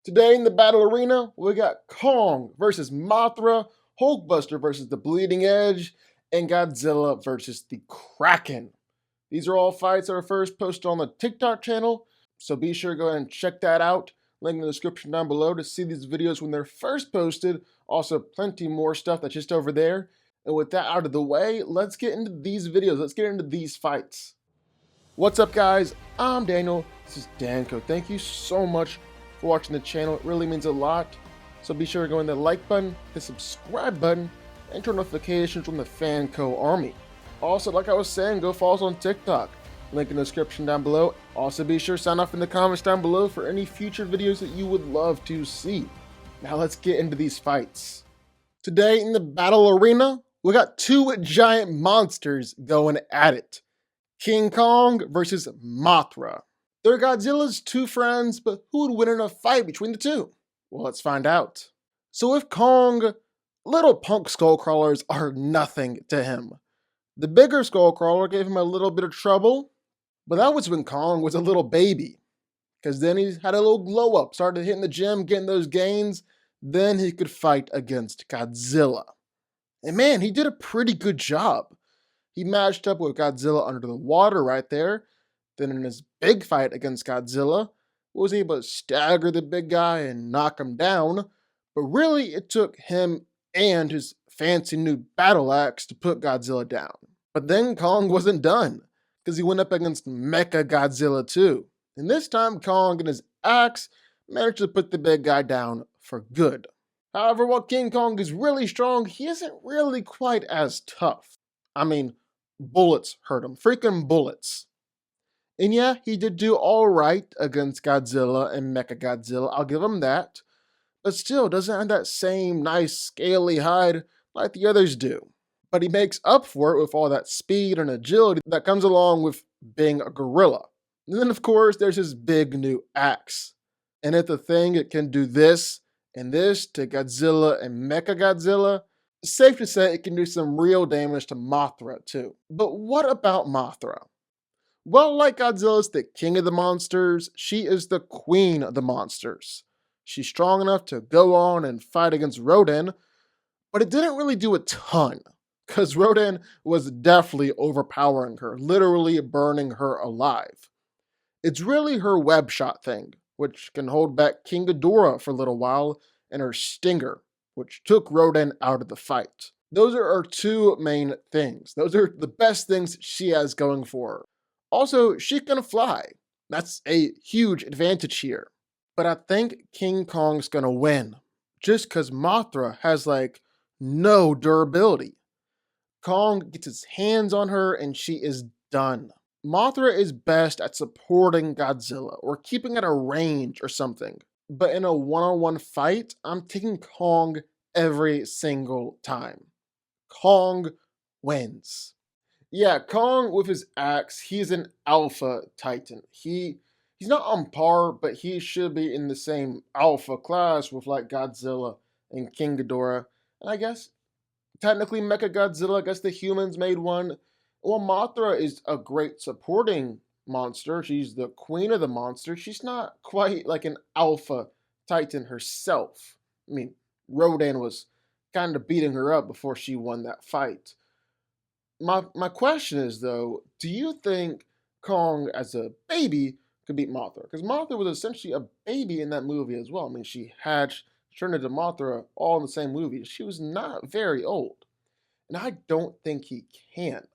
Today in the battle arena, we got Kong versus Mothra, HulkBuster versus the Bleeding Edge, and Godzilla versus the Kraken. These are all fights that are first posted on the TikTok channel, so be sure to go ahead and check that out. Link in the description down below to see these videos when they're first posted. Also, plenty more stuff that's just over there. And with that out of the way, let's get into these videos. Let's get into these fights. What's up, guys? I'm Daniel. This is DanCo. Thank you so much for watching the channel. It really means a lot. So be sure to go in the like button, the subscribe button, and turn notifications from the FanCo army. Also, like I was saying, go follow us on TikTok. Link in the description down below. Also, be sure to sign off in the comments down below for any future videos that you would love to see. Now let's get into these fights. Today in the battle arena, we got two giant monsters going at it. King Kong versus Mothra. They're Godzilla's two friends, but who would win in a fight between the two? Well, let's find out. So with Kong, little punk skullcrawlers are nothing to him. The bigger skullcrawler gave him a little bit of trouble, but that was when Kong was a little baby. Because then he had a little glow up, started hitting the gym, getting those gains, then he could fight against Godzilla. And man, he did a pretty good job. He matched up with Godzilla under the water right there. Then in his big fight against Godzilla, was able to stagger the big guy and knock him down. But really, it took him and his fancy new battle axe to put Godzilla down. But then Kong wasn't done, because he went up against Mecha Godzilla too. And this time, Kong and his axe managed to put the big guy down for good. However, while King Kong is really strong, he isn't really quite as tough. I mean, bullets hurt him. Freaking bullets. And yeah, he did do alright against Godzilla and Mechagodzilla. I'll give him that. But still, doesn't have that same nice scaly hide like the others do. But he makes up for it with all that speed and agility that comes along with being a gorilla. And then, of course, there's his big new axe. And if the thing it can do this and this to Godzilla and Mechagodzilla, it's safe to say it can do some real damage to Mothra too. But what about Mothra? Well, like Godzilla's the king of the monsters, she is the queen of the monsters. She's strong enough to go on and fight against Rodan, but it didn't really do a ton, because Rodan was definitely overpowering her, literally burning her alive. It's really her web shot thing, which can hold back King Ghidorah for a little while, and her stinger, which took Rodan out of the fight. Those are her two main things. Those are the best things she has going for her. Also, she can fly. That's a huge advantage here. But I think King Kong's gonna win, just because Mothra has like no durability. Kong gets his hands on her and she is done. Mothra is best at supporting Godzilla or keeping at a range or something. But in a one-on-one fight, I'm taking Kong every single time. Kong wins. Yeah, Kong with his axe, he's an alpha titan. He's not on par, but he should be in the same alpha class with like Godzilla and King Ghidorah. And I guess technically Mechagodzilla, I guess the humans made one. Well, Mothra is a great supporting monster. She's the queen of the monster. She's not quite like an alpha titan herself. I mean, Rodan was kind of beating her up before she won that fight. My question is, though, do you think Kong as a baby could beat Mothra? Because Mothra was essentially a baby in that movie as well. I mean, she hatched, turned into Mothra all in the same movie. She was not very old. And I don't think he can.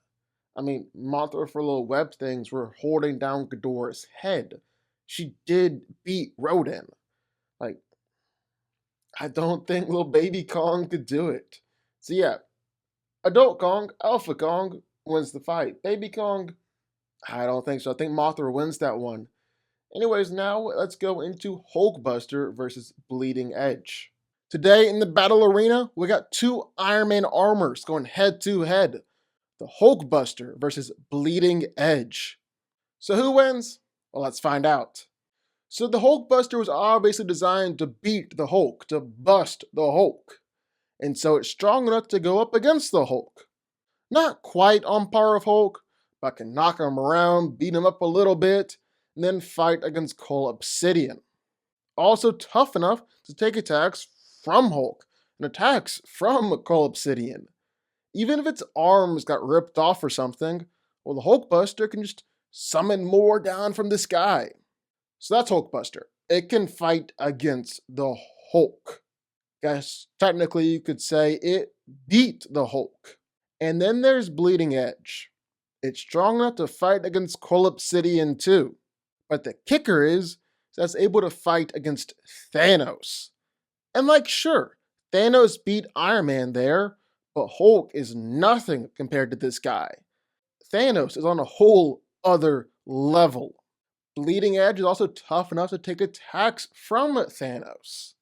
I mean, Mothra for little web things were holding down Ghidorah's head. She did beat Rodan. Like, I don't think little baby Kong could do it. So yeah, Adult Kong, Alpha Kong wins the fight. Baby Kong, I don't think so. I think Mothra wins that one. Anyways, now let's go into HulkBuster versus Bleeding Edge. Today in the battle arena, we got two Iron Man armors going head to head. The HulkBuster versus Bleeding Edge. So who wins? Well, let's find out. So the HulkBuster was obviously designed to beat the Hulk, to bust the Hulk. And so it's strong enough to go up against the Hulk. Not quite on par with Hulk, but can knock him around, beat him up a little bit, and then fight against Cole Obsidian. also tough enough to take attacks from Hulk and attacks from Cole Obsidian. Even if its arms got ripped off or something, well, the HulkBuster can just summon more down from the sky. So that's HulkBuster. It can fight against the Hulk. Guess technically you could say it beat the Hulk. And then there's Bleeding Edge. It's strong enough to fight against Cole Obsidian too. But the kicker is that it's able to fight against Thanos. And like, sure, Thanos beat Iron Man there, but Hulk is nothing compared to this guy. Thanos is on a whole other level. Bleeding Edge is also tough enough to take attacks from Thanos.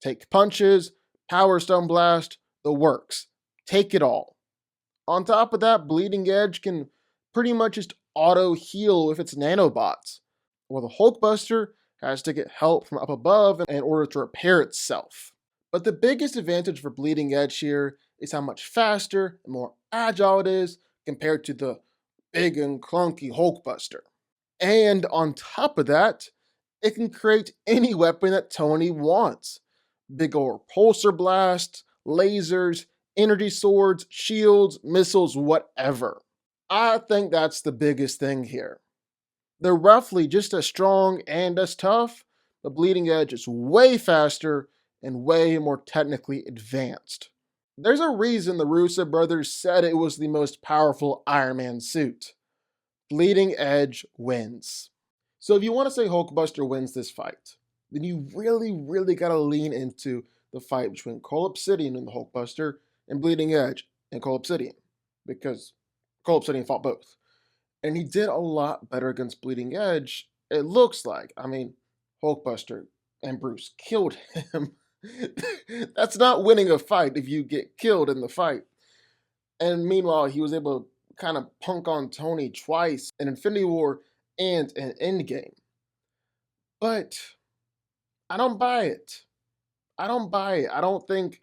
Take punches, Power Stone Blast, the works. Take it all. On top of that, Bleeding Edge can pretty much just auto-heal with its nanobots, while the HulkBuster has to get help from up above in order to repair itself. But the biggest advantage for Bleeding Edge here is how much faster and more agile it is compared to the big and clunky HulkBuster. And on top of that, it can create any weapon that Tony wants. Big ol' repulsor blasts, lasers, energy swords, shields, missiles, whatever. I think that's the biggest thing here. They're roughly just as strong and as tough, but Bleeding Edge is way faster and way more technically advanced. There's a reason the Russo brothers said it was the most powerful Iron Man suit. Bleeding Edge wins. So if you want to say HulkBuster wins this fight, then you really gotta lean into the fight between Cole Obsidian and the HulkBuster and Bleeding Edge and Cole Obsidian, because Cole Obsidian fought both. And he did a lot better against Bleeding Edge, it looks like. I mean, HulkBuster and Bruce killed him. That's not winning a fight if you get killed in the fight. And meanwhile, he was able to kind of punk on Tony twice in Infinity War and in Endgame. But I don't buy it. I don't think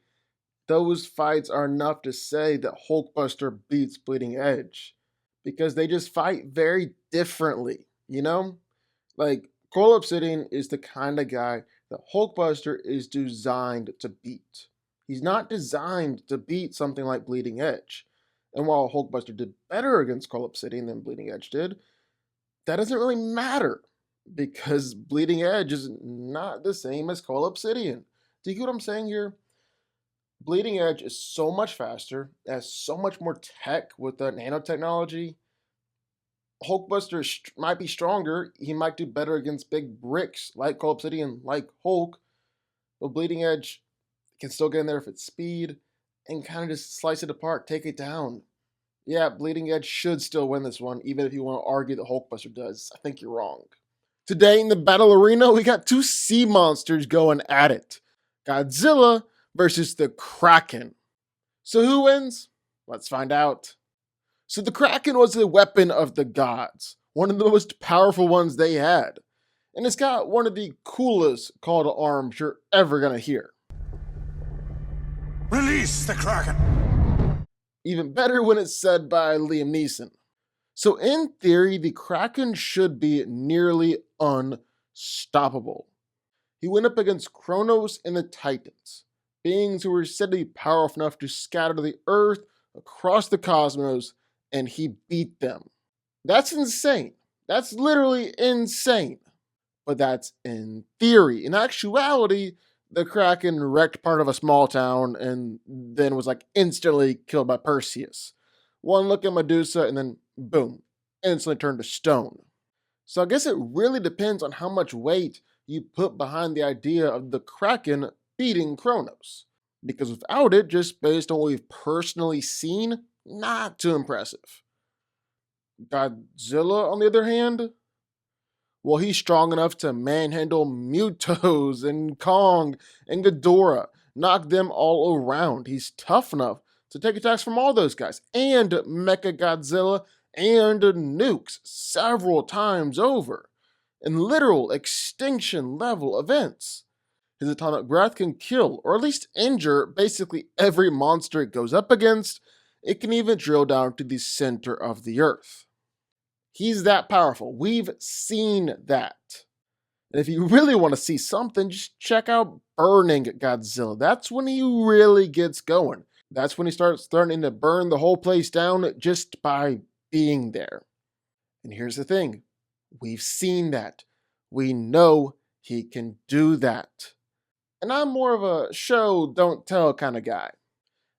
those fights are enough to say that HulkBuster beats Bleeding Edge, because they just fight very differently, you know? Like, Cole Obsidian is the kind of guy that HulkBuster is designed to beat. He's not designed to beat something like Bleeding Edge. And while HulkBuster did better against Cole Obsidian than Bleeding Edge did, that doesn't really matter, because Bleeding Edge is not the same as Cole Obsidian. Do you get what I'm saying here? Bleeding Edge is so much faster, has so much more tech with the nanotechnology. HulkBuster might be stronger. He might do better against big bricks like Cole Obsidian, like Hulk. But Bleeding Edge can still get in there with its speed and kind of just slice it apart, take it down. Yeah, Bleeding Edge should still win this one, even if you want to argue that HulkBuster does. I think you're wrong. Today in the battle arena, we got two sea monsters going at it. Godzilla versus the Kraken. So who wins? Let's find out. So the Kraken was a weapon of the gods, one of the most powerful ones they had. And it's got one of the coolest call to arms you're ever gonna hear. Release the Kraken! Even better when it's said by Liam Neeson. So in theory, the Kraken should be nearly unstoppable. He went up against Kronos and the Titans, beings who were said to be powerful enough to scatter the Earth across the cosmos, and he beat them. That's insane. That's literally insane. But that's in theory. In actuality, the Kraken wrecked part of a small town and then was like instantly killed by Perseus. One look at Medusa and then boom, instantly turned to stone. So I guess it really depends on how much weight you put behind the idea of the Kraken beating Kronos. Because without it, just based on what we've personally seen, not too impressive. Godzilla, on the other hand, well, he's strong enough to manhandle Mutos and Kong and Ghidorah, knock them all around. He's tough enough to take attacks from all those guys, and Mechagodzilla and nukes several times over, in literal extinction level events. His atomic breath can kill, or at least injure, basically every monster it goes up against. It can even drill down to the center of the Earth. He's that powerful. We've seen that. And if you really want to see something, just check out Burning Godzilla. That's when he really gets going. That's when he starts starting to burn the whole place down just by being there. And here's the thing, we've seen that. We know he can do that. And I'm more of a show, don't tell kind of guy.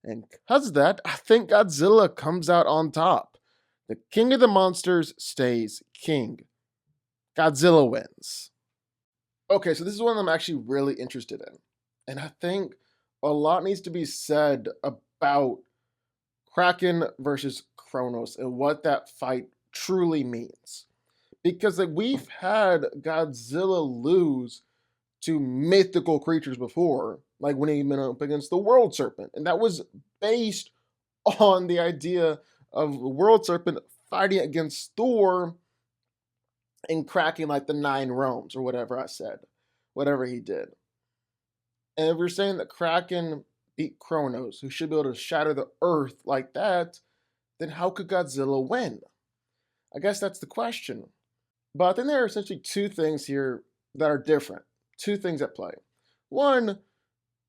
And because of that, I think Godzilla comes out on top. The king of the monsters stays king. Godzilla wins. Okay, so this is one I'm actually really interested in. And I think a lot needs to be said about Kraken versus Kronos and what that fight truly means. Because like, we've had Godzilla lose to mythical creatures before, like when he went up against the World Serpent. And that was based on the idea of the World Serpent fighting against Thor and cracking like the 9 realms or whatever I said, whatever he did. And if you're saying that Kraken beat Kronos, who should be able to shatter the earth like that, then how could Godzilla win? I guess that's the question. But I think there are essentially 2 things here that are different. 2 things at play. One,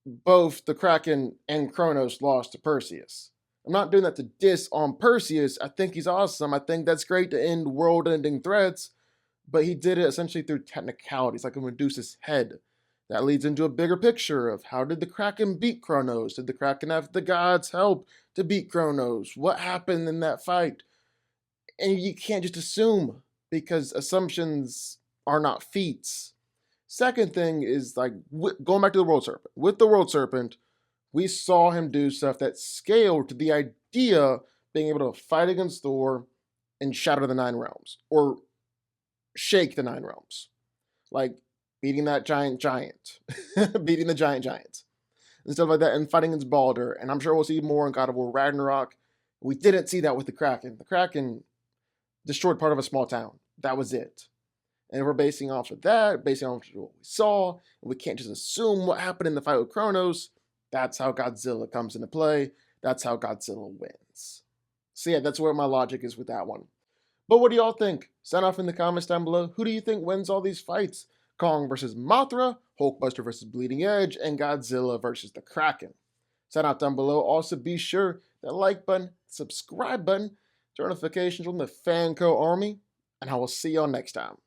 both the Kraken and Kronos lost to Perseus. I'm not doing that to diss on Perseus. I think he's awesome. I think that's great to end world-ending threats. But he did it essentially through technicalities, like a Medusa's head. That leads into a bigger picture of how did the Kraken beat Kronos? Did the Kraken have the gods' help to beat Kronos? What happened in that fight? And you can't just assume, because assumptions are not feats. Second thing is like going back to the World Serpent. With the World Serpent, we saw him do stuff that scaled to the idea of being able to fight against Thor and shatter the 9 realms, or shake the 9 realms, like beating that giant, beating the giant, and stuff like that, and fighting against Balder. And I'm sure we'll see more in God of War Ragnarok. We didn't see that with the Kraken. The Kraken destroyed part of a small town. That was it. And if we're basing off of that, basing off of what we saw, and we can't just assume what happened in the fight with Kronos, that's how Godzilla comes into play. That's how Godzilla wins. So yeah, that's where my logic is with that one. But what do y'all think? Sound off in the comments down below. Who do you think wins all these fights? Kong versus Mothra, HulkBuster versus Bleeding Edge, and Godzilla versus the Kraken? Sound out down below. Also, be sure that like button, subscribe button, turn notifications on the DanCo army, and I will see y'all next time.